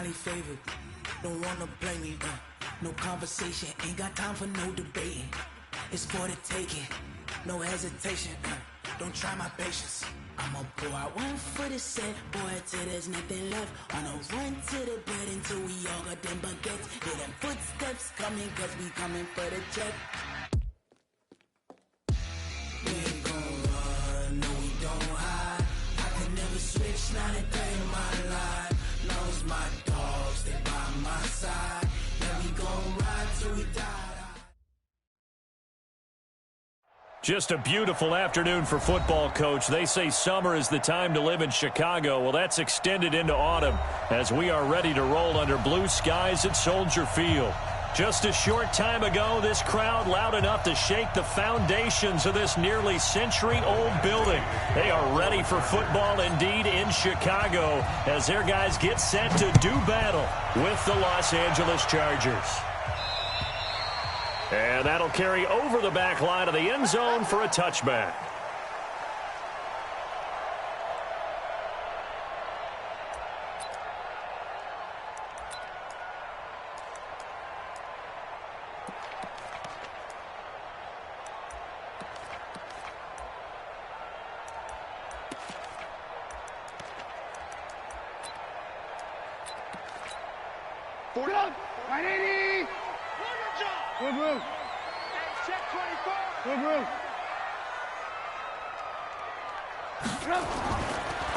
they favorite. Don't wanna blame me, no conversation, ain't got time for no debating. It's for the taking, no hesitation, don't try my patience. I'ma pour out one for the set, boy, till there's nothing left. On a run to the bed until we all got them baguettes. Hear them footsteps coming, cause we coming for the check. We ain't gon' run, no we don't hide. I can never switch, not a day in my life. Knows my dogs, they by my side. Yeah, we gon' ride till we die. Just a beautiful afternoon for football, Coach. They say summer is the time to live in Chicago. Well, that's extended into autumn as we are ready to roll under blue skies at Soldier Field. Just a short time ago, this crowd loud enough to shake the foundations of this nearly century-old building. They are ready for football indeed in Chicago as their guys get set to do battle with the Los Angeles Chargers. And that'll carry over the back line of the end zone for a touchback.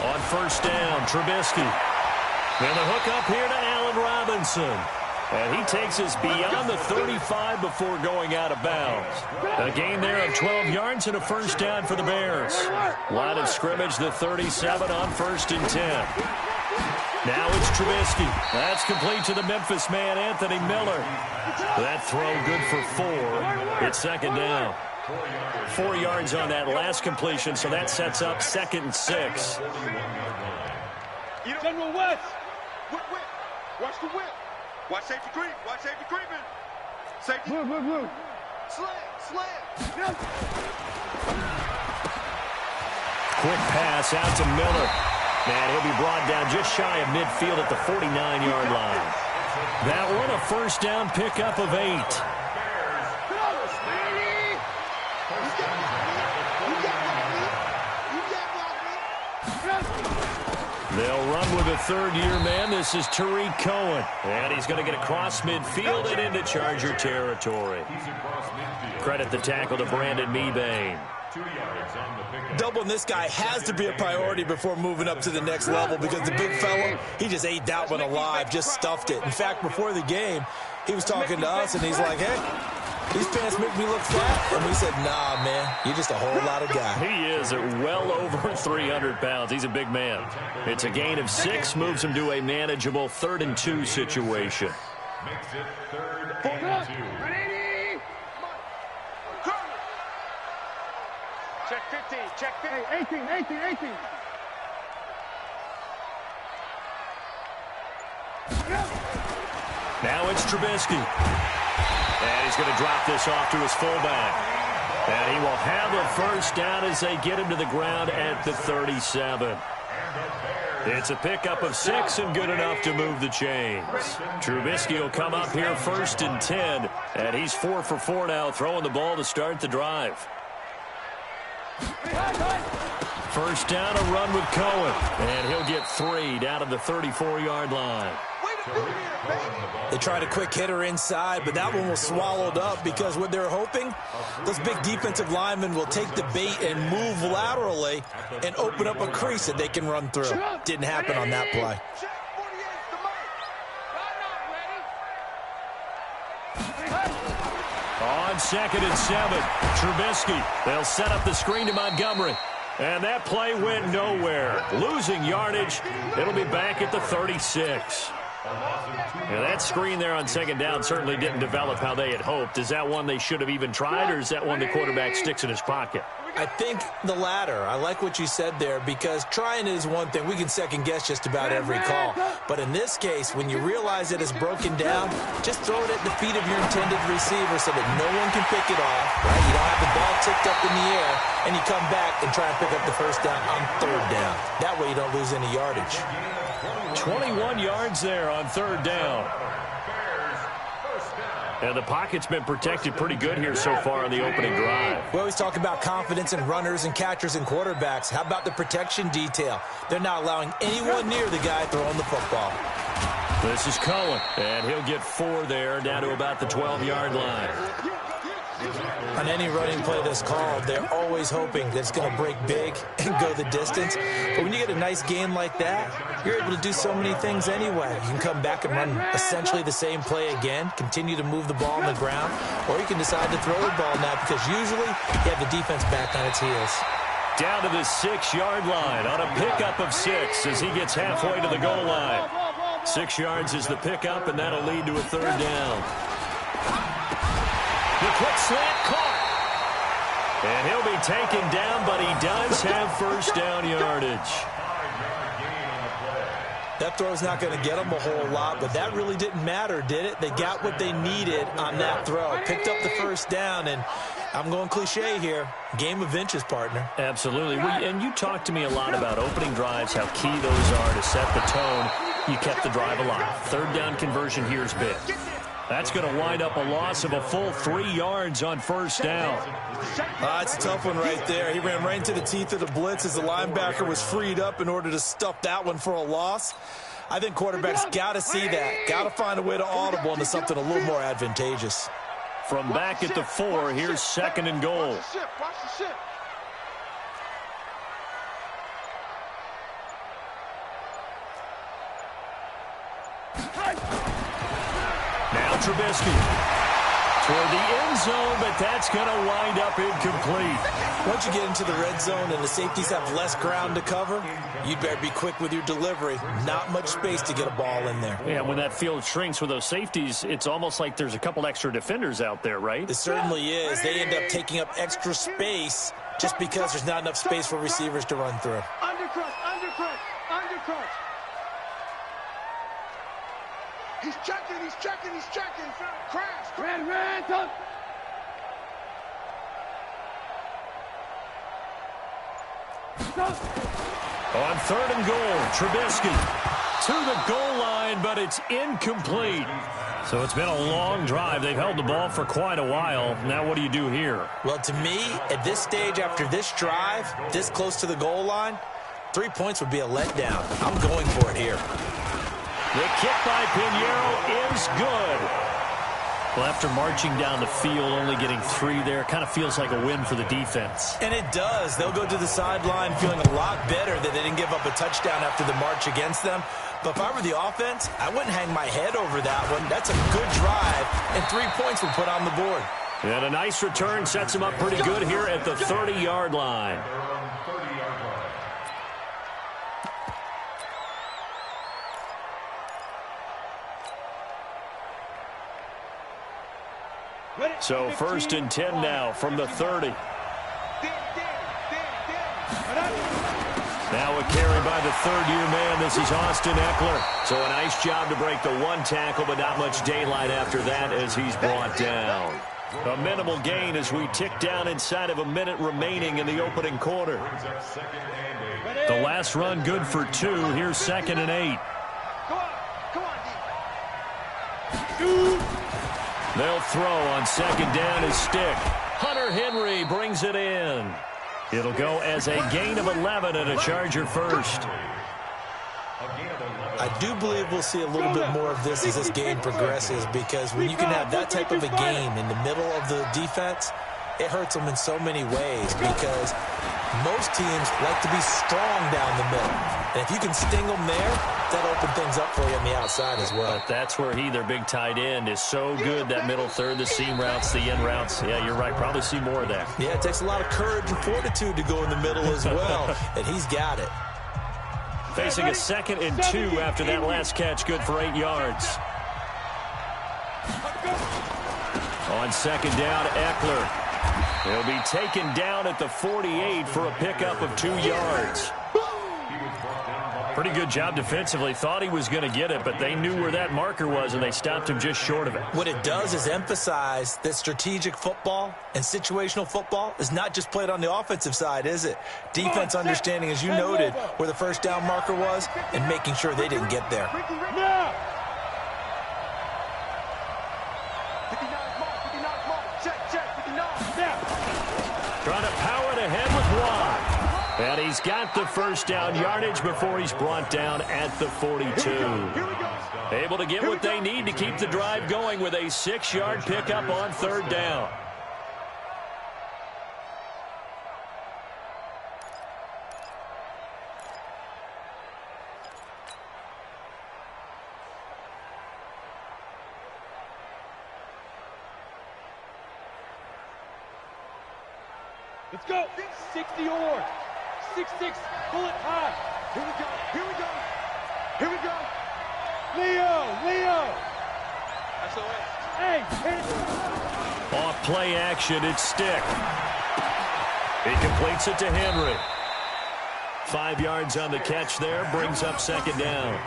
On first down, Trubisky. And the hook up here to Allen Robinson. And he takes us beyond the 35 before going out of bounds. A gain there of 12 yards and a first down for the Bears. Line of scrimmage, the 37 on 1st and 10. Now it's Trubisky. That's complete to the Memphis man, Anthony Miller. That throw good for 4. It's 2nd down. 4 yards on that last completion, so that sets up 2nd and 6. General West. Whip. Watch the whip. Watch safety creep. Watch safety creeping. Safety. Whip. Slam. Quick pass out to Miller. And he'll be brought down just shy of midfield at the 49-yard line. That one a first down pickup of 8. They'll run with a third-year man. This is Tariq Cohen. And he's going to get across midfield and into Charger territory. Credit the tackle to Brandon Mebane. Doubling this guy has to be a priority before moving up to the next level because the big fella, he just ate that one alive, just stuffed it. In fact, before the game, he was talking to us, and he's like, hey, these pants make me look fat. And we said, nah, man, you're just a whole lot of guy. He is at well over 300 pounds. He's a big man. It's a gain of 6, moves him to a manageable 3rd and 2 situation. Makes it 3rd and 2. Check 15, check 15. 18. Now it's Trubisky. And he's going to drop this off to his fullback. And he will have a first down as they get him to the ground at the 37. It's a pickup of 6 and good enough to move the chains. Trubisky will come up here 1st and 10. And he's 4 for 4 now, throwing the ball to start the drive. First down, a run with Cohen. And he'll get 3 down to the 34-yard line. They tried a quick hitter inside, but that one was swallowed up because what they're hoping, those big defensive linemen will take the bait and move laterally and open up a crease that they can run through. Didn't happen on that play. On 2nd and 7, Trubisky. They'll set up the screen to Montgomery. And that play went nowhere. Losing yardage. It'll be back at the 36. And that screen there on 2nd down certainly didn't develop how they had hoped. Is that one they should have even tried, or is that one the quarterback sticks in his pocket? I think the latter. I like what you said there because trying is one thing. We can second-guess just about every call. But in this case, when you realize it is broken down, just throw it at the feet of your intended receiver so that no one can pick it off. Right? You don't have the ball tipped up in the air, and you come back and try and pick up the first down on 3rd down. That way you don't lose any yardage. 21 yards there on third down. And the pocket's been protected pretty good here so far on the opening drive. We always talk about confidence in runners and catchers and quarterbacks. How about the protection detail? They're not allowing anyone near the guy throwing the football. This is Cullen, and he'll get 4 there, down to about the 12-yard line. On any running play that's called, they're always hoping that it's going to break big and go the distance. But when you get a nice gain like that, you're able to do so many things anyway. You can come back and run essentially the same play again, continue to move the ball on the ground, or you can decide to throw the ball now because usually you have the defense back on its heels. Down to the 6-yard line on a pickup of 6 as he gets halfway to the goal line. 6 yards is the pickup, and that'll lead to a third down. The quick slant caught. And he'll be taken down, but he does have first down yardage. That throw's not going to get them a whole lot, but that really didn't matter, did it? They got what they needed on that throw. Picked up the first down, and I'm going cliche here. Game of inches, partner. Absolutely. And you talked to me a lot about opening drives, how key those are to set the tone. You kept the drive alive. Third down conversion here is big. That's going to wind up a loss of a full 3 yards on first down. It's a tough one right there. He ran right into the teeth of the blitz as the linebacker was freed up in order to stuff that one for a loss. I think quarterbacks got to see that. Got to find a way to audible into something a little more advantageous. From back at the 4, here's 2nd and goal. Now Trubisky toward the end zone, but that's going to wind up incomplete. Once you get into the red zone and the safeties have less ground to cover, you'd better be quick with your delivery. Not much space to get a ball in there. Yeah, when that field shrinks with those safeties, it's almost like there's a couple extra defenders out there, right? It certainly is. They end up taking up extra space just because there's not enough space for receivers to run through. Undercut, undercut, undercut. He's checking, he's checking, he's checking. Crash. Red, up. On 3rd and goal, Trubisky to the goal line, but it's incomplete. So it's been a long drive. They've held the ball for quite a while. Now what do you do here? Well, to me, at this stage, after this drive, this close to the goal line, 3 points would be a letdown. I'm going for it here. The kick by Pinheiro is good. Well, after marching down the field, only getting 3 there, kind of feels like a win for the defense. And it does. They'll go to the sideline feeling a lot better that they didn't give up a touchdown after the march against them. But if I were the offense, I wouldn't hang my head over that one. That's a good drive, and 3 points were put on the board. And a nice return sets him up pretty good here at the 30-yard line. So 1st and 10 now from the 30. Now a carry by the 3rd-year man. This is Austin Eckler. So a nice job to break the 1 tackle, but not much daylight after that as he's brought down. A minimal gain as we tick down inside of a minute remaining in the opening quarter. The last run good for 2. Here's 2nd and 8. They'll throw on 2nd down his stick. Hunter Henry brings it in. It'll go as a gain of 11 and a Charger first. I do believe we'll see a little bit more of this as this game progresses, because when you can have that type of a gain in the middle of the defense, it hurts them in so many ways, because most teams like to be strong down the middle. And if you can sting them there, that'll open things up for you on the outside as well. But that's where their big tight end, is so good, that middle third, the seam routes, the in routes. Yeah, you're right. Probably see more of that. Yeah, it takes a lot of courage and fortitude to go in the middle as well, and he's got it. Facing a 2nd and 2 after that last catch, good for 8 yards. On 2nd down, Eckler. He'll be taken down at the 48 for a pickup of 2 yards. Pretty good job defensively. Thought he was going to get it, but they knew where that marker was, and they stopped him just short of it. What it does is emphasize that strategic football and situational football is not just played on the offensive side, is it? Defense understanding, as you noted, where the first down marker was and making sure they didn't get there. Trying to power it ahead with Watt. And he's got the first down yardage before he's brought down at the 42. Able to get what they need to keep the drive going with a 6-yard pickup on third down. Let's go. 60 yards. 6-6. Pull it high. Here we go. Here we go. Here we go. Leo. That's the way. Hey. Off play action. It's Stick. He completes it to Henry. 5 yards on the catch there. Brings up second down.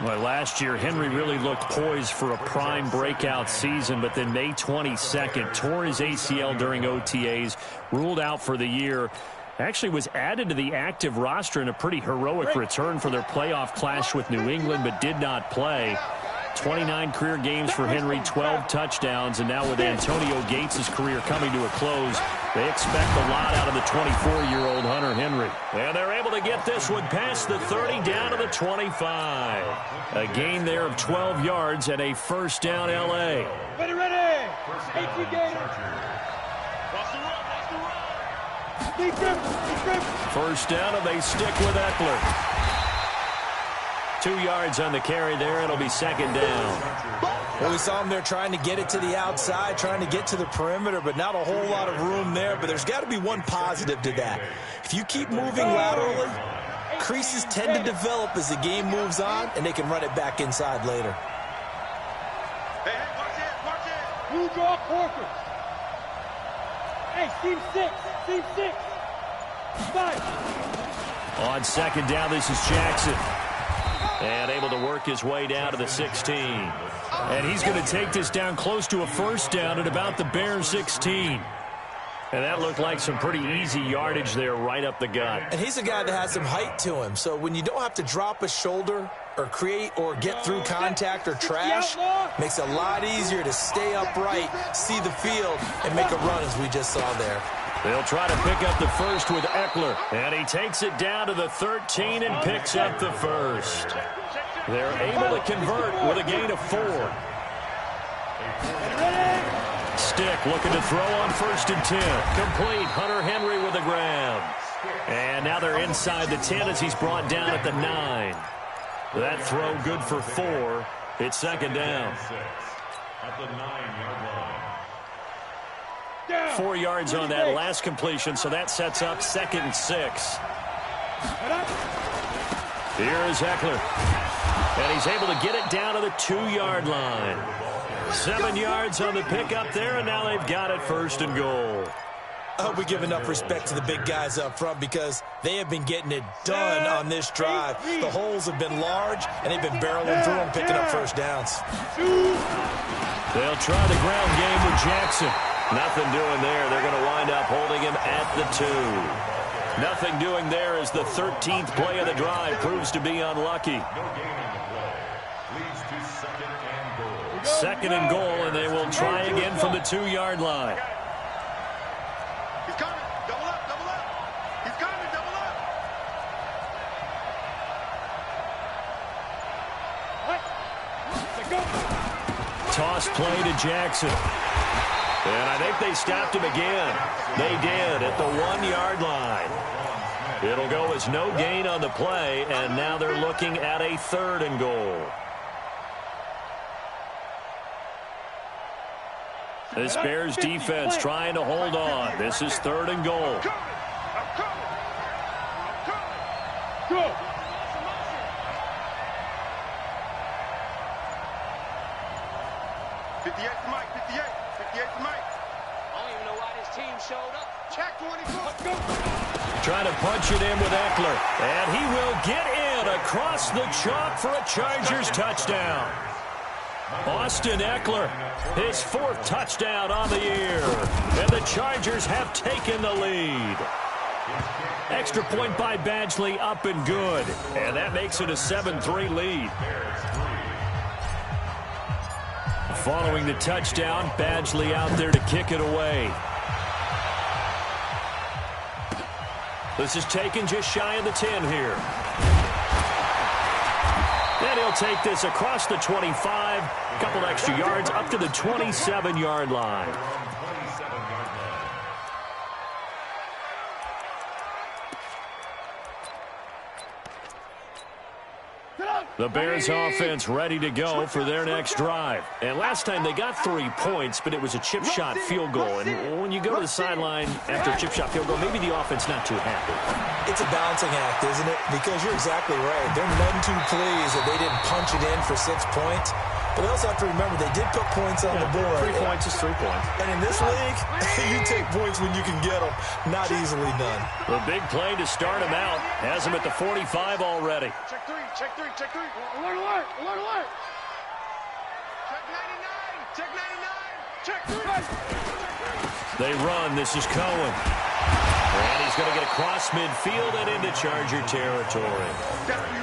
Well, last year, Henry really looked poised for a prime breakout season, but then May 22nd, tore his ACL during OTAs, ruled out for the year. Actually was added to the active roster in a pretty heroic return for their playoff clash with New England, but did not play. 29 career games for Henry, 12 touchdowns, and now with Antonio Gates' career coming to a close, they expect a lot out of the 24-year-old Hunter Henry. And they're able to get this one past the 30 down to the 25. A gain there of 12 yards and a first down L.A. Ready. 18 Gators. First down, and they stick with Eckler. 2 yards on the carry there. It'll be second down. Well, we saw him there trying to get it to the outside, trying to get to the perimeter, but not a whole lot of room there. But there's got to be one positive to that. If you keep moving laterally, creases tend to develop as the game moves on, and they can run it back inside later. Hey, watch it. Blue draw Corker. Hey, team 6. 5. On second down, this is Jackson. And able to work his way down to the 16. And he's going to take this down close to a first down at about the Bears 16. And that looked like some pretty easy yardage there right up the gut. And he's a guy that has some height to him. So when you don't have to drop a shoulder or create or get through contact or trash, makes it a lot easier to stay upright, see the field, and make a run as we just saw there. They'll try to pick up the first with Eckler. And he takes it down to the 13 and picks up the first. They're able to convert with a gain of 4. Stick looking to throw on 1st and 10. Complete. Hunter Henry with the grab. And now they're inside the 10 as he's brought down at the 9. That throw good for 4. It's second down. At the 9-yard line. 4 yards on that last completion, so that sets up 2nd and 6. Here is Eckler. And he's able to get it down to the 2-yard line. 7 yards on the pickup there, and now they've got it 1st and goal. I hope we give enough respect to the big guys up front because they have been getting it done on this drive. The holes have been large, and they've been barreling through them, picking up first downs. They'll try the ground game with Jackson. Nothing doing there. They're going to wind up holding him at the 2. Nothing doing there as the 13th play of the drive proves to be unlucky. Second and goal, and they will try again from the 2-yard line. He's coming. Double up. He's coming. Double up. Toss play to Jackson. And I think they stopped him again. They did at the 1-yard line. It'll go as no gain on the play, and now they're looking at a 3rd and goal. This Bears defense trying to hold on. This is 3rd and goal. Go. 58 to Mike. 58 to Mike. I don't even know why this team showed up. Check 24. Let's go. Trying to punch it in with Eckler. And he will get in across the chalk for a Chargers touchdown. Austin Eckler, his 4th touchdown on the year. And the Chargers have taken the lead. Extra point by Badgley, up and good. And that makes it a 7-3 lead. Following the touchdown, Badgley out there to kick it away. This is taken just shy of the 10 here. And he'll take this across the 25, a couple extra yards up to the 27-yard line. The Bears offense ready to go for their next drive. And last time they got 3 points, but it was a chip shot field goal. And when you go to the sideline after a chip shot field goal, maybe the offense not too happy. It's a balancing act, isn't it? Because you're exactly right. They're none too pleased that they didn't punch it in for 6 points. But they also have to remember they did put points on the board. 3 points is 3 points. And in this league, you take points when you can get them. Not easily done. The big play to start him out. Has him at the 45 already. Check 3, check 3, check 3. Alert, alert, alert, alert. Check 99, check 99, check 3. They run. This is Cohen. And he's going to get across midfield and into Charger territory.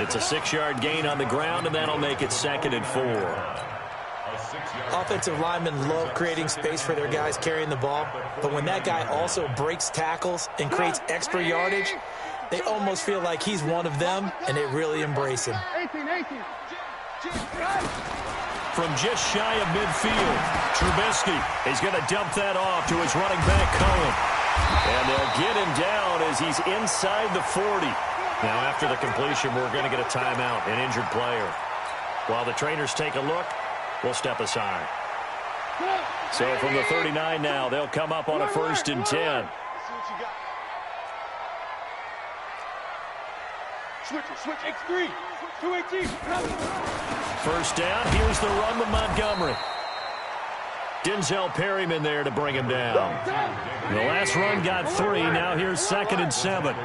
It's a 6-yard gain on the ground, and that'll make it 2nd and 4. Offensive linemen love creating space for their guys carrying the ball, but when that guy also breaks tackles and creates extra yardage, they almost feel like he's one of them, and they really embrace him. 18. From just shy of midfield, Trubisky is going to dump that off to his running back, Cohen. And they'll get him down as he's inside the 40. Now, after the completion, we're going to get a timeout, an injured player. While the trainers take a look, we'll step aside. So from the 39 now, they'll come up on a 1st and 10. See what you got. Switch. X3. 218. 1st down. Here's the run with Montgomery. Denzel Perryman there to bring him down. The last run got 3. Now here's 2nd and 7.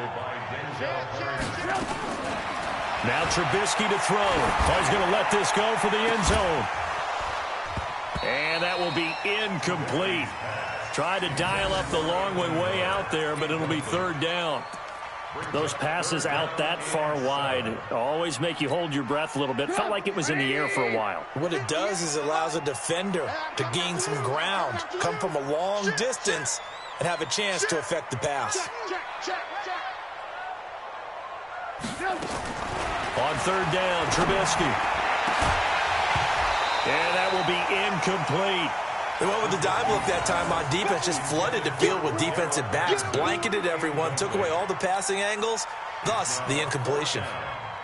Now Trubisky to throw. Oh, he's going to let this go for the end zone. And that will be incomplete. Tried to dial up the long one way out there, but it'll be 3rd down. Those passes out that far wide always make you hold your breath a little bit. Felt like it was in the air for a while. What it does is it allows a defender to gain some ground, come from a long distance, and have a chance to affect the pass. On 3rd down, Trubisky. And that will be incomplete. They went with the dime look that time on defense, just flooded the field with defensive backs, blanketed everyone, took away all the passing angles, thus the incompletion.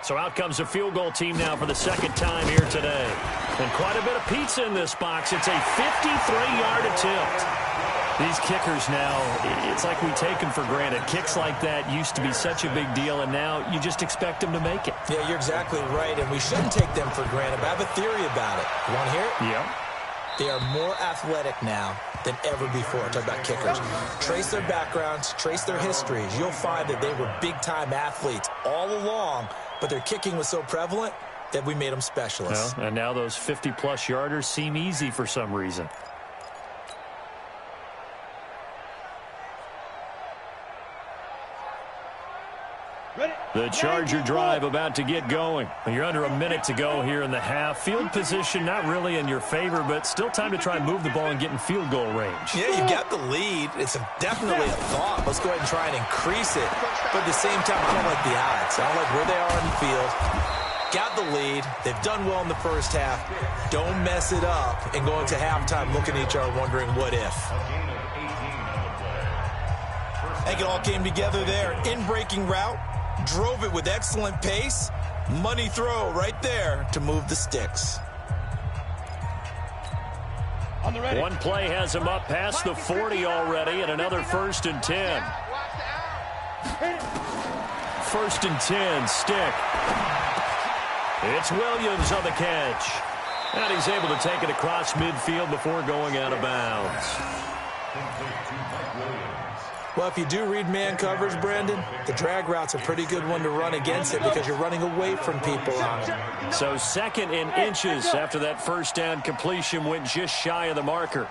So out comes a field goal team now for the 2nd time here today. And quite a bit of pizza in this box. It's a 53-yard attempt. These kickers now, it's like we take them for granted. Kicks like that used to be such a big deal, and now you just expect them to make it. Yeah, you're exactly right, and we shouldn't take them for granted. But I have a theory about it. You want to hear it? Yeah. They are more athletic now than ever before. Talk about kickers. Trace their backgrounds, trace their histories. You'll find that they were big-time athletes all along, but their kicking was so prevalent that we made them specialists. Well, and now those 50-plus yarders seem easy for some reason. The Charger drive about to get going. You're under a minute to go here in the half. Field position not really in your favor, but still time to try and move the ball and get in field goal range. Yeah, you got the lead. It's definitely a thought. Let's go ahead and try and increase it. But at the same time, I don't like the odds. I don't like where they are on the field. Got the lead. They've done well in the first half. Don't mess it up and go into halftime looking at each other wondering what if. I think it all came together there. In-breaking route. Drove it with excellent pace. Money throw right there to move the sticks. On the ready. One play has him up past the 40 already, and another 1st and 10. 1st and 10, stick. It's Williams on the catch. And he's able to take it across midfield before going out of bounds. Well, if you do read man coverage, Brendan, the drag route's a pretty good one to run against it because you're running away from people on it. So 2nd in inches after that first down completion went just shy of the marker.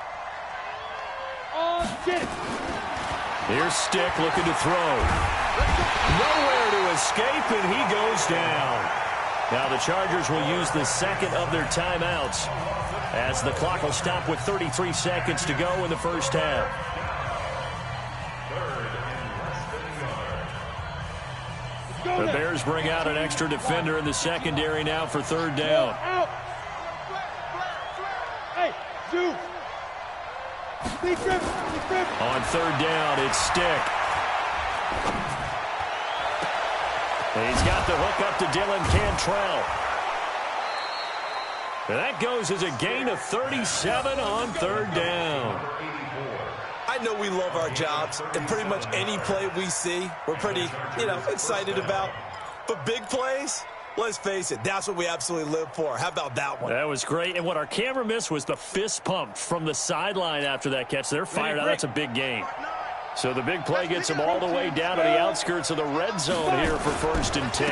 Here's Stick looking to throw. Nowhere to escape, and he goes down. Now the Chargers will use the 2nd of their timeouts as the clock will stop with 33 seconds to go in the first half. The Bears bring out an extra defender in the secondary now for 3rd down. Hey, Zeus. On 3rd down, it's Stick. He's got the hook up to Dylan Cantrell. And that goes as a gain of 37 on 3rd down. I know we love our jobs, and pretty much any play we see, we're pretty, excited about. But big plays, let's face it, that's what we absolutely live for. How about that one? That was great. And what our camera missed was the fist pump from the sideline after that catch. They're fired out. That's a big gain. So the big play gets them all the way down to the outskirts of the red zone here for 1st and 10.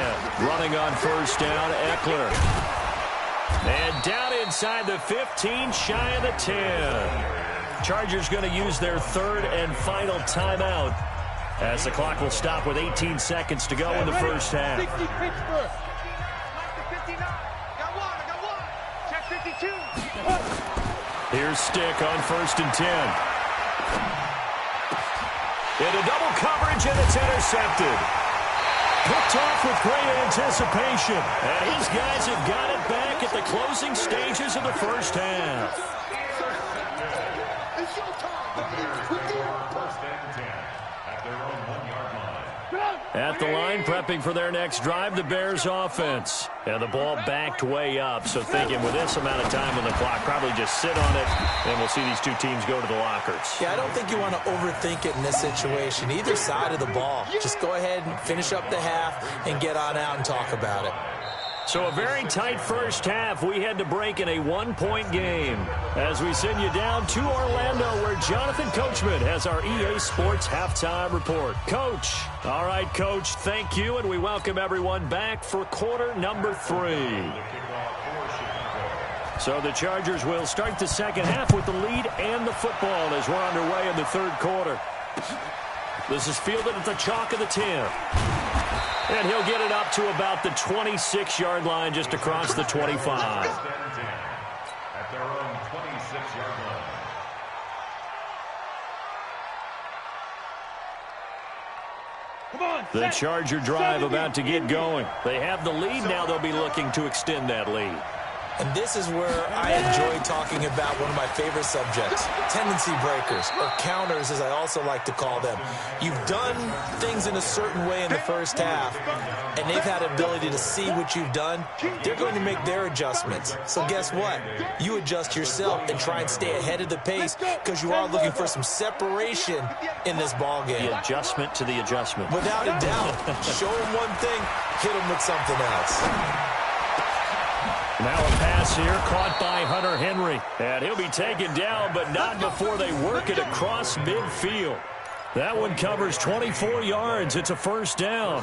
Running on 1st down, Eckler. And down inside the 15, shy of the 10. Chargers going to use their 3rd and final timeout as the clock will stop with 18 seconds to go in the first half. Here's Stick on 1st and 10. Into double coverage, and it's intercepted. Picked off with great anticipation. And these guys have got it back at the closing stages of the first half. At the line, prepping for their next drive, the Bears offense. And the ball backed way up, so thinking with this amount of time on the clock, probably just sit on it, and we'll see these two teams go to the lockers. Yeah, I don't think you want to overthink it in this situation. Either side of the ball. Just go ahead and finish up the half and get on out and talk about it. So a very tight first half. We had to break in a 1-point game as we send you down to Orlando where Jonathan Coachman has our EA Sports halftime report. Coach. All right, Coach, thank you, and we welcome everyone back for quarter number 3. So the Chargers will start the second half with the lead and the football as we're underway in the 3rd quarter. This is fielded at the chalk of the 10. And he'll get it up to about the 26-yard line just across the 25. At their own 26-yard line. Come on, the Charger drive about to get going. They have the lead. Now they'll be looking to extend that lead. And this is where I enjoy talking about one of my favorite subjects, tendency breakers, or counters as I also like to call them. You've done things in a certain way in the first half, and they've had ability to see what you've done. They're going to make their adjustments. So guess what? You adjust yourself and try and stay ahead of the pace because you are looking for some separation in this ball game. The adjustment to the adjustment. Without a doubt. Show them one thing, hit them with something else. Now a pass here caught by Hunter Henry. And he'll be taken down, but not before they work it across midfield. That one covers 24 yards. It's a first down.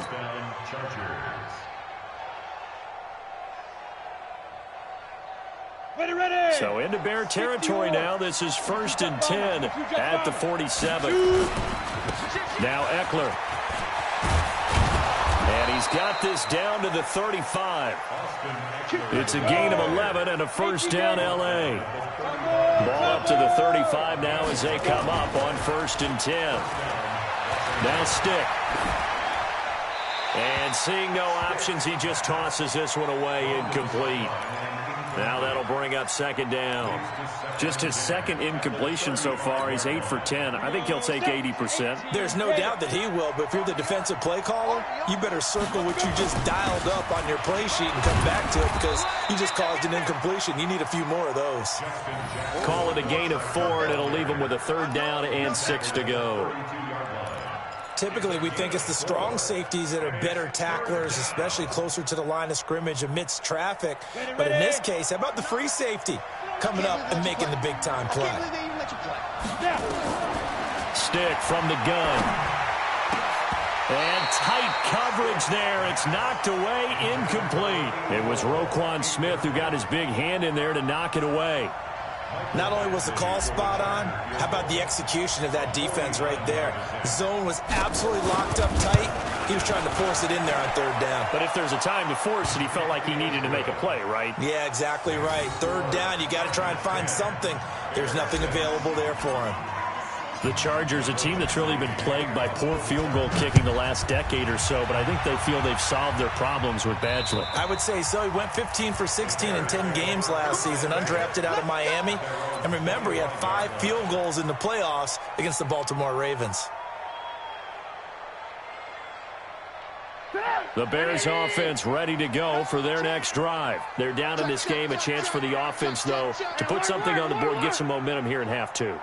Ready. So into Bear territory now. This is 1st and 10 at the 47. Now Eckler. And he's got this down to the 35. It's a gain of 11 and a first down, L.A. Ball up to the 35 now as they come up on 1st and 10. Now Stick. And seeing no options, he just tosses this one away, incomplete. Now that'll bring up 2nd down. Just his 2nd incompletion so far. He's 8 for 10. I think he'll take 80%. There's no doubt that he will, but if you're the defensive play caller, you better circle what you just dialed up on your play sheet and come back to it because you just caused an incompletion. You need a few more of those. Call it a gain of 4, and it'll leave him with a 3rd down and 6 to go. Typically, we think it's the strong safeties that are better tacklers, especially closer to the line of scrimmage amidst traffic. But in this case, how about the free safety coming up and making the big-time play? stick from the gun. And tight coverage there. It's knocked away, incomplete. It was Roquan Smith who got his big hand in there to knock it away. Not only was the call spot on, how about the execution of that defense right there? The zone was absolutely locked up tight. He was trying to force it in there on third down. But if there's a time to force it, he felt like he needed to make a play, right? Yeah, exactly right. Third down, you got to try and find something. There's nothing available there for him. The Chargers, a team that's really been plagued by poor field goal kicking the last decade or so, but I think they feel they've solved their problems with Badgley. I would say so. He went 15 for 16 in 10 games last season, undrafted out of Miami. And remember, he had 5 field goals in the playoffs against the Baltimore Ravens. The Bears offense ready to go for their next drive. They're down in this game. A chance for the offense, though, to put something on the board, get some momentum here in half 2.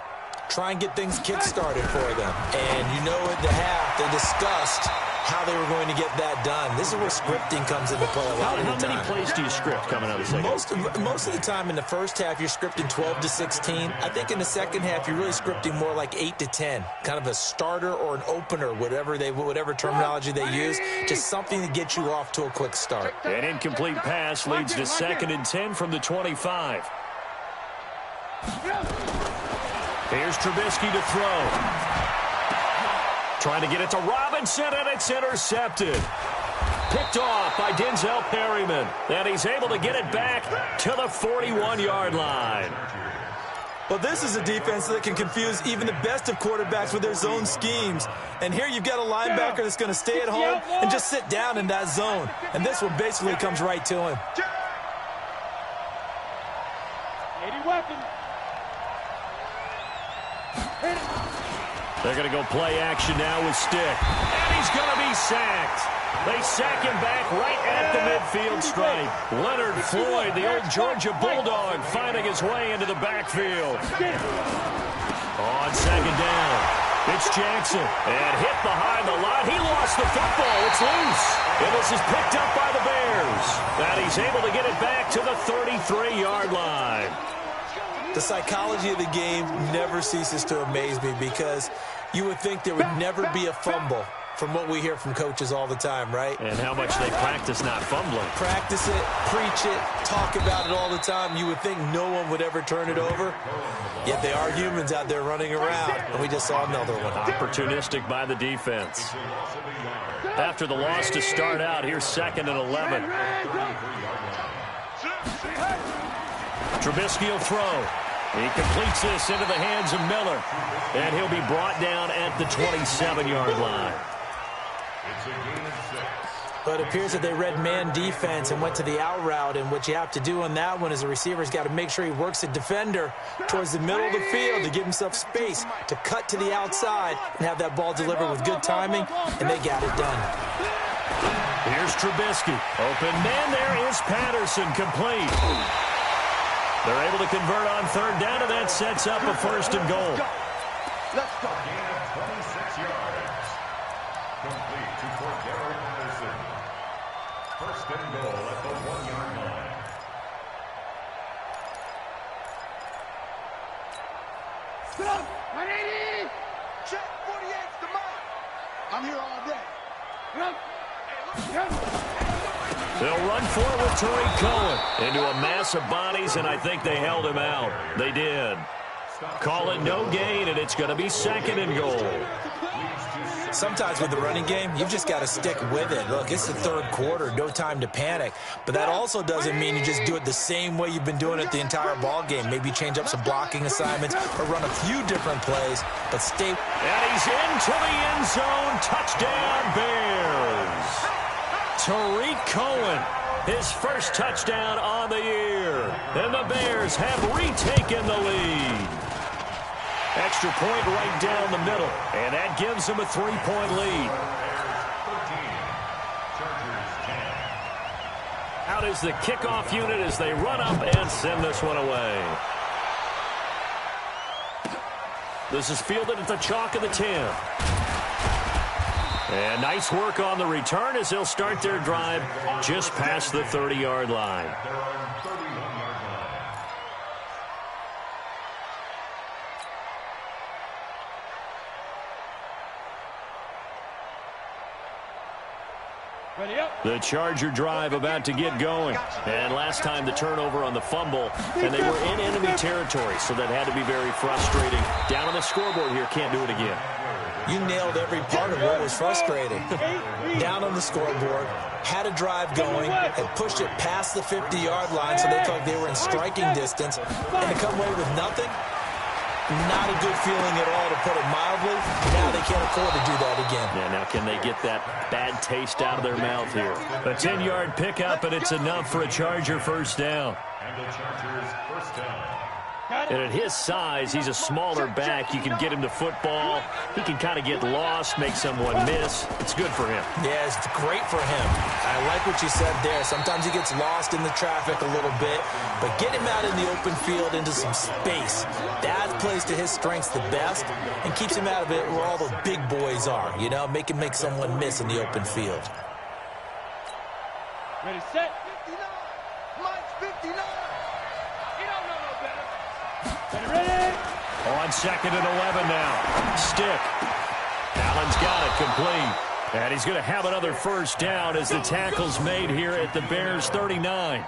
Try and get things kick-started for them. And you know at the half, they discussed how they were going to get that done. This is where scripting comes into play a lot of the time. How many plays do you script coming out of the second? Most of the time in the first half, you're scripting 12 to 16. I think in the second half, you're really scripting more like 8 to 10. Kind of a starter or an opener, whatever terminology they use. Just something to get you off to a quick start. An incomplete pass leads to 2nd and 10 from the 25. Here's Trubisky to throw. Trying to get it to Robinson, and it's intercepted. Picked off by Denzel Perryman. And he's able to get it back to the 41-yard line. Well, this is a defense that can confuse even the best of quarterbacks with their zone schemes. And here you've got a linebacker that's going to stay at home and just sit down in that zone. And this one basically comes right to him. 80 weapons. They're going to go play action now with Stick. And he's going to be sacked. They sack him back right at the midfield stripe. Leonard Floyd, the old Georgia Bulldog, finding his way into the backfield. On 2nd down, it's Jackson. And hit behind the line. He lost the football. It's loose. And this is picked up by the Bears. And he's able to get it back to the 33-yard line. The psychology of the game never ceases to amaze me because you would think there would never be a fumble from what we hear from coaches all the time, right? And how much they practice not fumbling. Practice it, preach it, talk about it all the time. You would think no one would ever turn it over. Yet they are humans out there running around, and we just saw another one. Opportunistic by the defense. After the loss to start out, here's 2nd and 11. Trubisky will throw. He completes this into the hands of Miller. And he'll be brought down at the 27-yard line. But it appears that they read man defense and went to the out route. And what you have to do on that one is the receiver's got to make sure he works the defender towards the middle of the field to give himself space to cut to the outside and have that ball delivered with good timing. And they got it done. Here's Trubisky. Open man there is Patterson, complete. They're able to convert on 3rd down, and that sets up a 1st and goal. Let's go. Gain of 26 yards. Complete to Cordero Patterson. 1st and goal at the 1-yard line. Stop! 180! Check 48's the mark. I'm here all day. They'll run for it with Tariq Cohen into a mass of bodies, and I think they held him out. They did. Call it no gain, and it's going to be 2nd and goal. Sometimes with the running game, you've just got to stick with it. Look, it's the 3rd quarter, no time to panic. But that also doesn't mean you just do it the same way you've been doing it the entire ball game. Maybe change up some blocking assignments or run a few different plays, but stay. And he's into the end zone. Touchdown, Bears. Tariq Cohen, his first touchdown on the year. And the Bears have retaken the lead. Extra point right down the middle, and that gives them a 3-point lead. Out is the kickoff unit as they run up and send this one away. This is fielded at the chalk of the 10. And nice work on the return as they'll start their drive just past the 30-yard line. The Charger drive about to get going. And last time the turnover on the fumble, and they were in enemy territory, so that had to be very frustrating. Down on the scoreboard here, can't do it again. You nailed every part of what was frustrating. Down on the scoreboard, had a drive going, and pushed it past the 50-yard line so they thought they were in striking distance, and to come away with nothing, not a good feeling at all, to put it mildly. Now they can't afford to do that again. Yeah, now can they get that bad taste out of their mouth here? A 10-yard pickup, and it's enough for a Charger first down. And the Chargers first down. And at his size, he's a smaller back. You can get him to football. He can kind of get lost, make someone miss. It's good for him. Yeah, it's great for him. I like what you said there. Sometimes he gets lost in the traffic a little bit, but get him out in the open field into some space. That plays to his strengths the best and keeps him out of it where all the big boys are, you know, make him make someone miss in the open field. Ready, set. 59. Mike's 59. You don't know no better. Ready? On 2nd and 11 now. Stick. Allen's got it complete. And he's going to have another first down as the tackle's made here at the Bears 39. A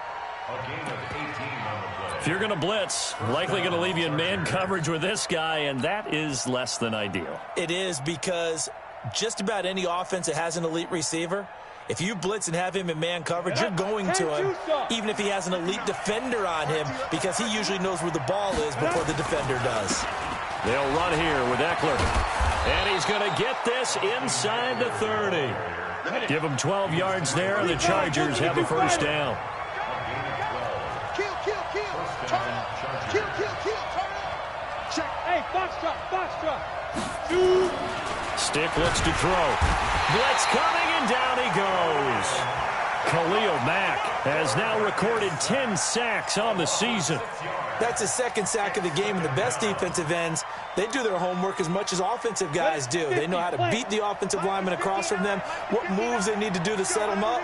gain of 18 on the play. If you're going to blitz, likely going to leave you in man coverage with this guy, and that is less than ideal. It is, because just about any offense that has an elite receiver, if you blitz and have him in man coverage, you're going to him, even if he has an elite defender on him, because he usually knows where the ball is before the defender does. They'll run here with Eckler. And he's going to get this inside the 30. Give him 12 yards there, and the Chargers have a first down. Kill, turn up. Kill, turn up. Check. Hey, foxtrot. Stick looks to throw. Blitz coming, and down he goes. Khalil Mack has now recorded 10 sacks on the season. That's his second sack of the game, and the best defensive ends, they do their homework as much as offensive guys do. They know how to beat the offensive lineman across from them, what moves they need to do to set them up.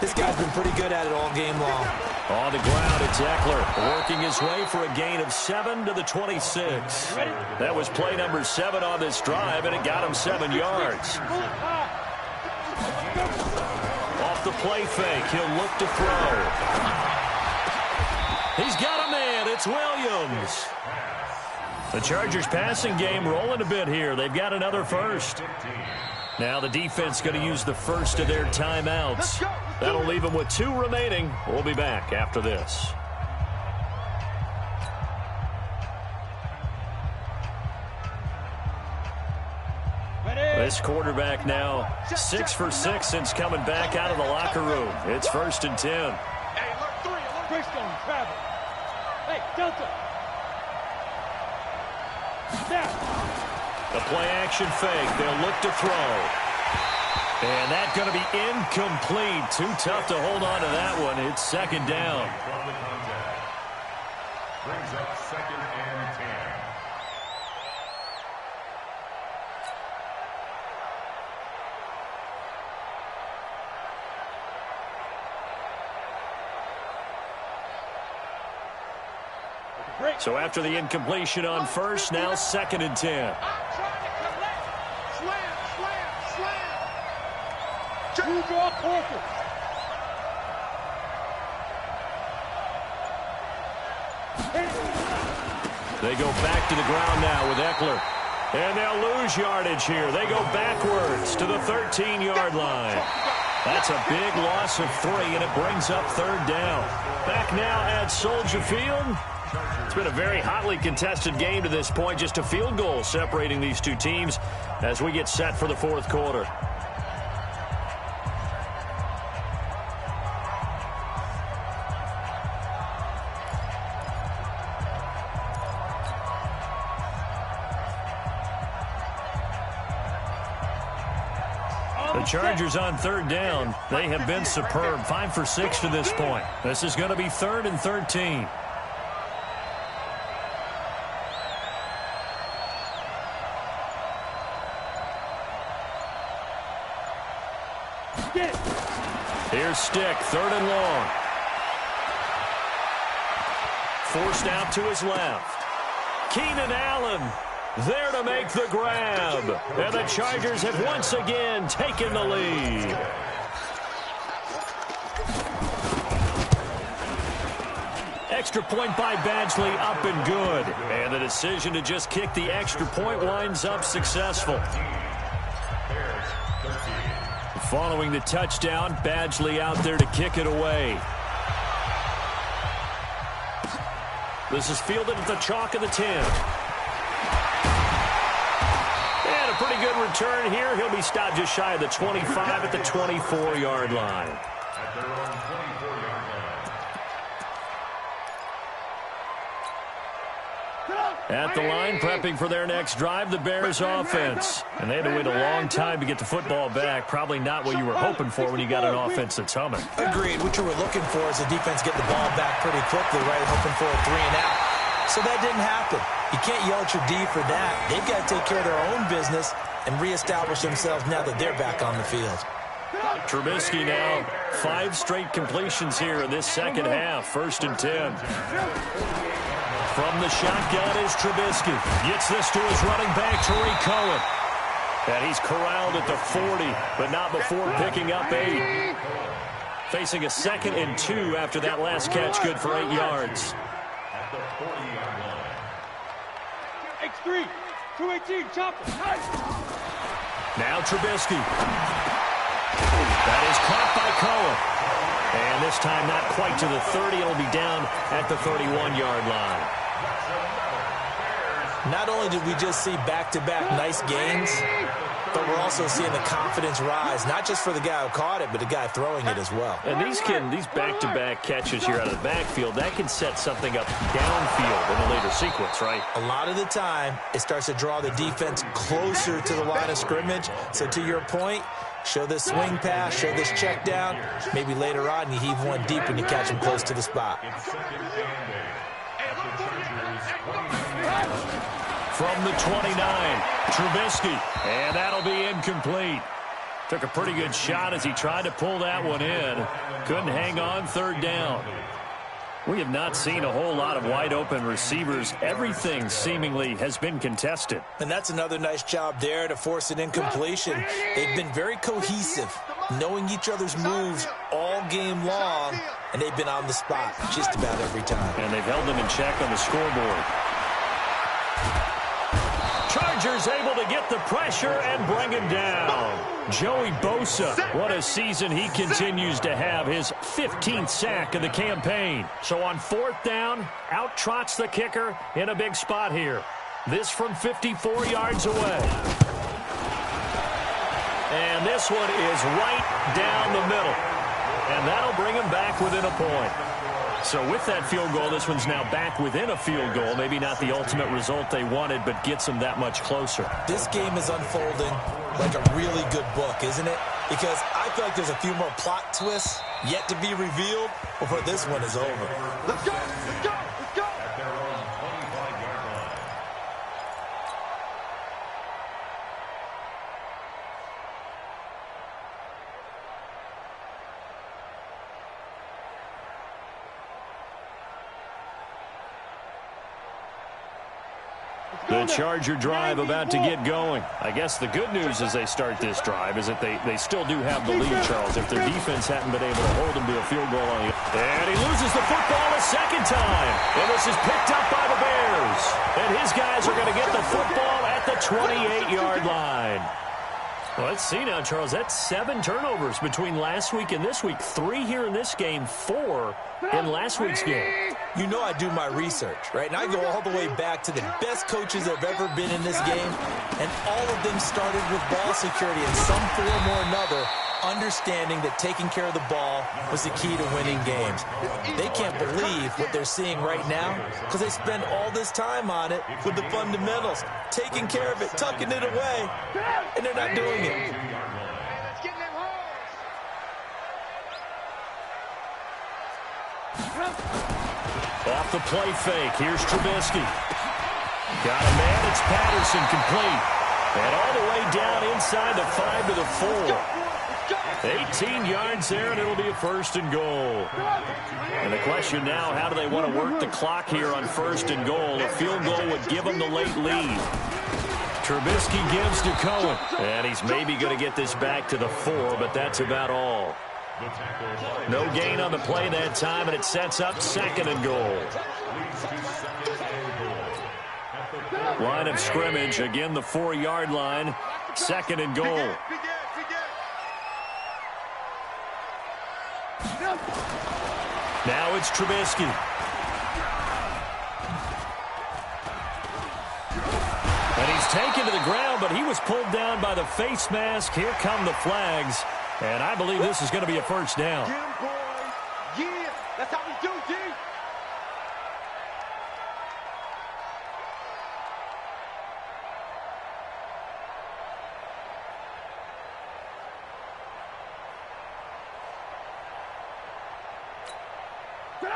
This guy's been pretty good at it all game long. On the ground, it's Eckler working his way for a gain of 7 to the 26. That was play number 7 on this drive, and it got him 7 yards. Off the play fake, he'll look to throw. He's got a man. It's Williams. The Chargers passing game rolling a bit here. They've got another first. Now the defense going to use the first of their timeouts. That'll leave them with 2 remaining. We'll be back after this. This quarterback now 6 for 6 since coming back out of the locker room. It's 1st and 10. Hey, alert 3. Alert. Greystone, travel. Hey, Delta. Snap. The play action fake. They'll look to throw. And that's going to be incomplete. Too tough to hold on to that one. It's 2nd down. From the contact. Brings up 2nd and 10. So after the incompletion on first, now 2nd and 10. I'm trying to collect. Slam. Two draw quarter. They go back to the ground now with Eckler. And they'll lose yardage here. They go backwards to the 13-yard line. That's a big loss of 3, and it brings up 3rd down. Back now at Soldier Field. It's been a very hotly contested game to this point. Just a field goal separating these two teams as we get set for the 4th quarter. The Chargers on 3rd down. They have been superb. 5 for 6 to this point. This is going to be 3rd and 13. Here's Stick, 3rd and long. Forced out to his left. Keenan Allen there to make the grab. And the Chargers have once again taken the lead. Extra point by Badgley, up and good. And the decision to just kick the extra point winds up successful. Following the touchdown, Badgley out there to kick it away. This is fielded at the chalk of the 10. And a pretty good return here. He'll be stopped just shy of the 25 at the 24-yard line. At their own 24-yard line. At the line, prepping for their next drive, the Bears offense. And they had to wait a long time to get the football back. Probably not what you were hoping for when you got an offense that's humming. Agreed. What you were looking for is the defense get the ball back pretty quickly, right? Hoping for a 3 and out. So that didn't happen. You can't yell at your D for that. They've got to take care of their own business and reestablish themselves now that they're back on the field. Trubisky now, 5 straight completions here in this second half. 1st and 10. From the shotgun is Trubisky. Gets this to his running back, Tariq Cohen. And he's corralled at the 40, but not before picking up 8. Facing a 2nd and 2 after that last catch, good for 8 yards. At the 40-yard line. X3, 218, chopper. Now Trubisky. That is caught by Cohen. And this time not quite to the 30. It'll be down at the 31-yard line. Not only did we just see back-to-back nice games, but we're also seeing the confidence rise, not just for the guy who caught it, but the guy throwing it as well. And these back-to-back catches here out of the backfield, that can set something up downfield in a later sequence, right? A lot of the time, it starts to draw the defense closer to the line of scrimmage. So to your point, show this swing pass, show this check down. Maybe later on you heave one deep when you catch him close to the spot. From the 29, Trubisky, and that'll be incomplete. Took a pretty good shot as he tried to pull that one in. Couldn't hang on, 3rd down. We have not seen a whole lot of wide-open receivers. Everything seemingly has been contested. And that's another nice job there to force an incompletion. They've been very cohesive, knowing each other's moves all game long, and they've been on the spot just about every time. And they've held them in check on the scoreboard. Chargers able to get the pressure and bring him down. Joey Bosa, what a season he continues to have, his 15th sack of the campaign. So on 4th down, out trots the kicker in a big spot here. This from 54 yards away. And this one is right down the middle. And that'll bring him back within a point. So with that field goal, this one's now back within a field goal. Maybe not the ultimate result they wanted, but gets them that much closer. This game is unfolding like a really good book, isn't it? Because I feel like there's a few more plot twists yet to be revealed before this one is over. Let's go! Let's go! Let's go! At their own 25-yard line. The Charger drive about to get going. I guess the good news as they start this drive is that they still do have the lead, Charles. If their defense hadn't been able to hold them to a field goal on the... And he loses the football a 2nd time. And this is picked up by the Bears. And his guys are going to get the football at the 28-yard line. Well, let's see now, Charles. That's 7 turnovers between last week and this week. 3 here in this game, 4 in last week's game. You know I do my research, right? And I go all the way back to the best coaches that have ever been in this game. And all of them started with ball security in some form or another, understanding that taking care of the ball was the key to winning games. They can't believe what they're seeing right now because they spend all this time on it with the fundamentals, taking care of it, tucking it away, and they're not doing it. Let's get them home! Off the play fake, here's Trubisky. Got a man, it's Patterson, complete. And all the way down inside the 5 to the 4. 18 yards there, and it'll be a 1st and goal. And the question now, how do they want to work the clock here on 1st and goal? A field goal would give them the late lead. Trubisky gives to Cohen. And he's maybe going to get this back to the 4, but that's about all. No gain on the play that time, and it sets up 2nd and goal. Line of scrimmage, again the 4-yard line, 2nd and goal. Now it's Trubisky. And he's taken to the ground, but he was pulled down by the face mask. Here come the flags, and I believe this is going to be a first down. Get him, boy. Yeah, that's how we do, D.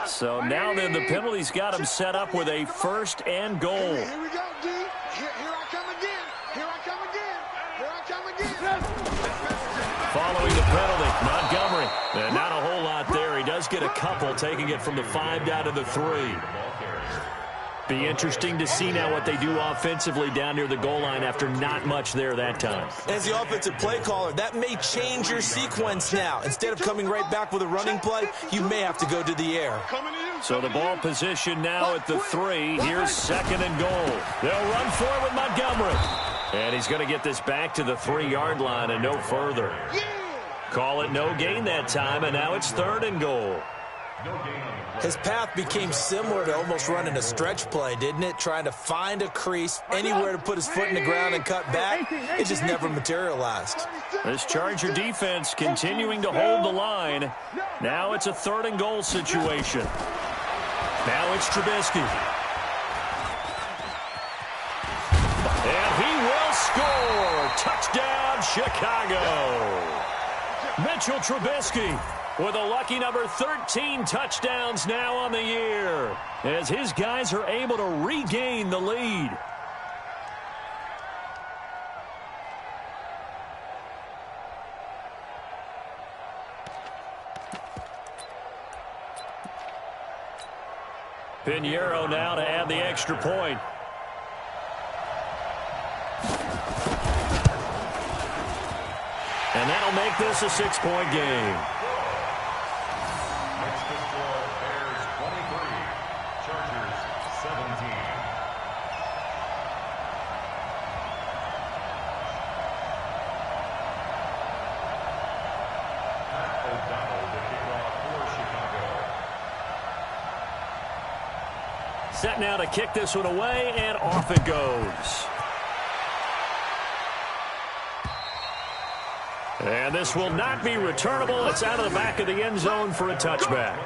So now then, the penalty's got him set up with a 1st and goal. Here we go, D. Here I come again. Here I come again. Here I come again. Following the penalty, Montgomery. And not a whole lot there. He does get a couple, taking it from the 5 down to the 3. Be interesting to see now what they do offensively down near the goal line after not much there that time. As the offensive play caller, that may change your sequence now. Instead of coming right back with a running play, you may have to go to the air. So the ball position now at the 3. Here's 2nd and goal. They'll run for it with Montgomery. And he's going to get this back to the 3-yard line and no further. Call it no gain that time, and now it's 3rd and goal. His path became similar to almost running a stretch play, didn't it? Trying to find a crease, anywhere to put his foot in the ground and cut back. It just never materialized. This Charger defense continuing to hold the line. Now it's a 3rd and goal situation. Now it's Trubisky. And he will score. Touchdown, Chicago. Mitchell Trubisky with a lucky number 13 touchdowns now on the year, as his guys are able to regain the lead. Pinheiro now to add the extra point. And that'll make this a 6-point game. Next to score, Bears 23, Chargers 17. Pat O'Donnell to kick off for Chicago. Set now to kick this one away, and off it goes. And this will not be returnable. It's out of the back of the end zone for a touchback.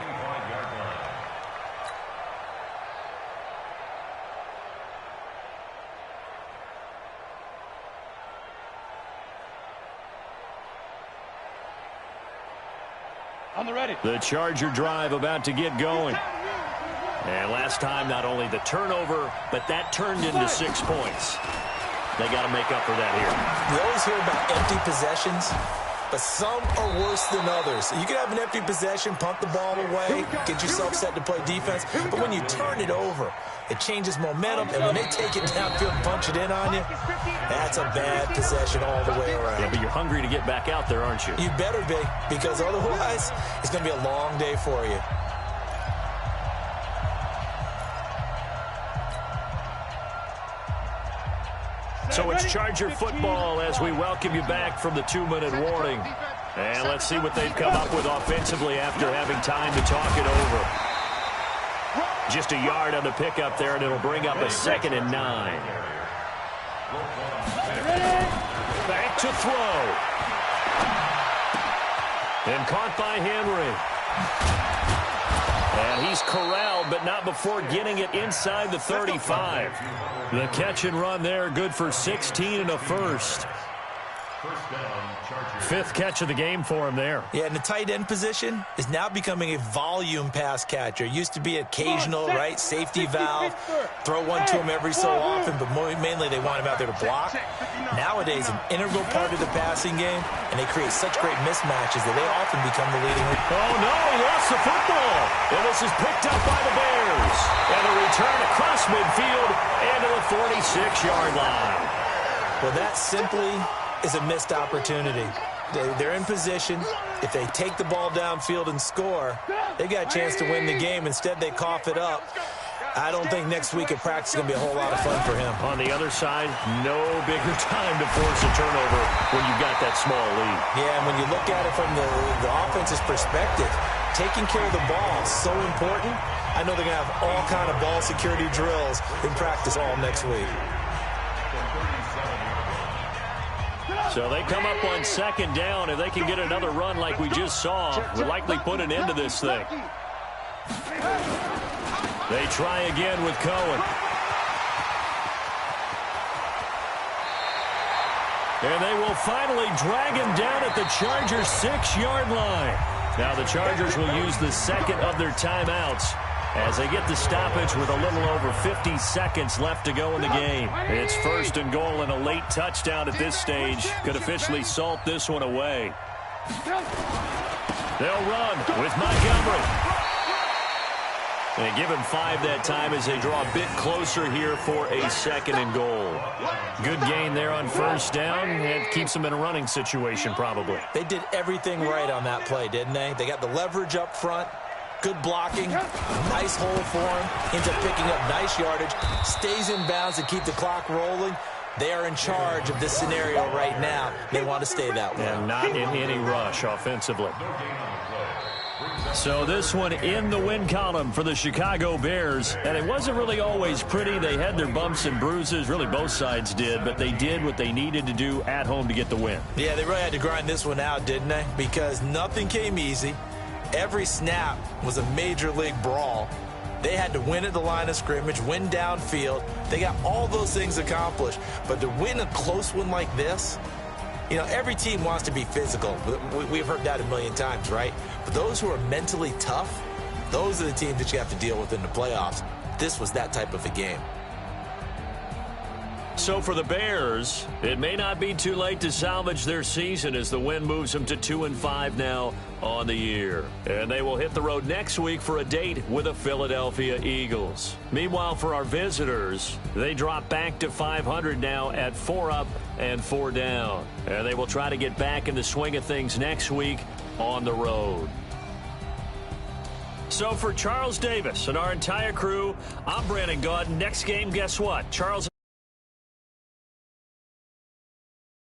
On the ready. The Charger drive about to get going. And last time, not only the turnover, but that turned into 6 points. They got to make up for that here. You always hear about empty possessions, but some are worse than others. You can have an empty possession, punt the ball away, get yourself set to play defense, but when you turn it over, it changes momentum, and when they take it downfield and punch it in on you, that's a bad possession all the way around. Yeah, but you're hungry to get back out there, aren't you? You better be, because otherwise, it's going to be a long day for you. So it's Charger football as we welcome you back from the 2-minute warning. And let's see what they've come up with offensively after having time to talk it over. Just a yard on the pickup there, and it'll bring up a 2nd and 9. Back to throw. And caught by Henry. And he's corralled, but not before getting it inside the 35. The catch and run there, good for 16 and a first. 5th catch of the game for him there. Yeah, and the tight end position is now becoming a volume pass catcher. It used to be occasional, right, safety valve, throw one to him every so often, but mainly they want him out there to block. Nowadays, an integral part of the passing game, and they create such great mismatches that they often become the leading. Oh, no, he lost the football. And this is picked up by the Bears. And a return across midfield and to the 46-yard line. Well, that simply is a missed opportunity. They're in position. If they take the ball downfield and score, they got a chance to win the game. Instead, they cough it up. I don't think next week at practice is going to be a whole lot of fun for him. On the other side, no bigger time to force a turnover when you've got that small lead. Yeah, and when you look at it from the offense's perspective, taking care of the ball is so important. I know they're going to have all kind of ball security drills in practice all next week. So they come up on second down. If they can get another run like we just saw, we'll likely put an end to this thing. They try again with Cohen. And they will finally drag him down at the Chargers' 6-yard line. Now the Chargers will use the second of their timeouts as they get the stoppage with a little over 50 seconds left to go in the game. It's 1st and goal, and a late touchdown at this stage could officially salt this one away. They'll run with Montgomery. They give him 5 that time as they draw a bit closer here for a 2nd and goal. Good gain there on 1st down. It keeps them in a running situation probably. They did everything right on that play, didn't they? They got the leverage up front. Good blocking, nice hole for him, ends up picking up nice yardage, stays in bounds to keep the clock rolling. They are in charge of this scenario right now. They want to stay that way. And not in any rush offensively. So this one in the win column for the Chicago Bears. And it wasn't really always pretty. They had their bumps and bruises. Really, both sides did. But they did what they needed to do at home to get the win. Yeah, they really had to grind this one out, didn't they? Because nothing came easy. Every snap was a major league brawl. They had to win at the line of scrimmage, win downfield. They got all those things accomplished. But to win a close one like this, you know, every team wants to be physical. We've heard that a million times, right? But those who are mentally tough, those are the teams that you have to deal with in the playoffs. This was that type of a game. So for the Bears, it may not be too late to salvage their season as the win moves them to 2-5 now on the year. And they will hit the road next week for a date with the Philadelphia Eagles. Meanwhile, for our visitors, they drop back to 500 now at 4 up and 4 down. And they will try to get back in the swing of things next week on the road. So for Charles Davis and our entire crew, I'm Brandon Gaudin. Next game, guess what? Charles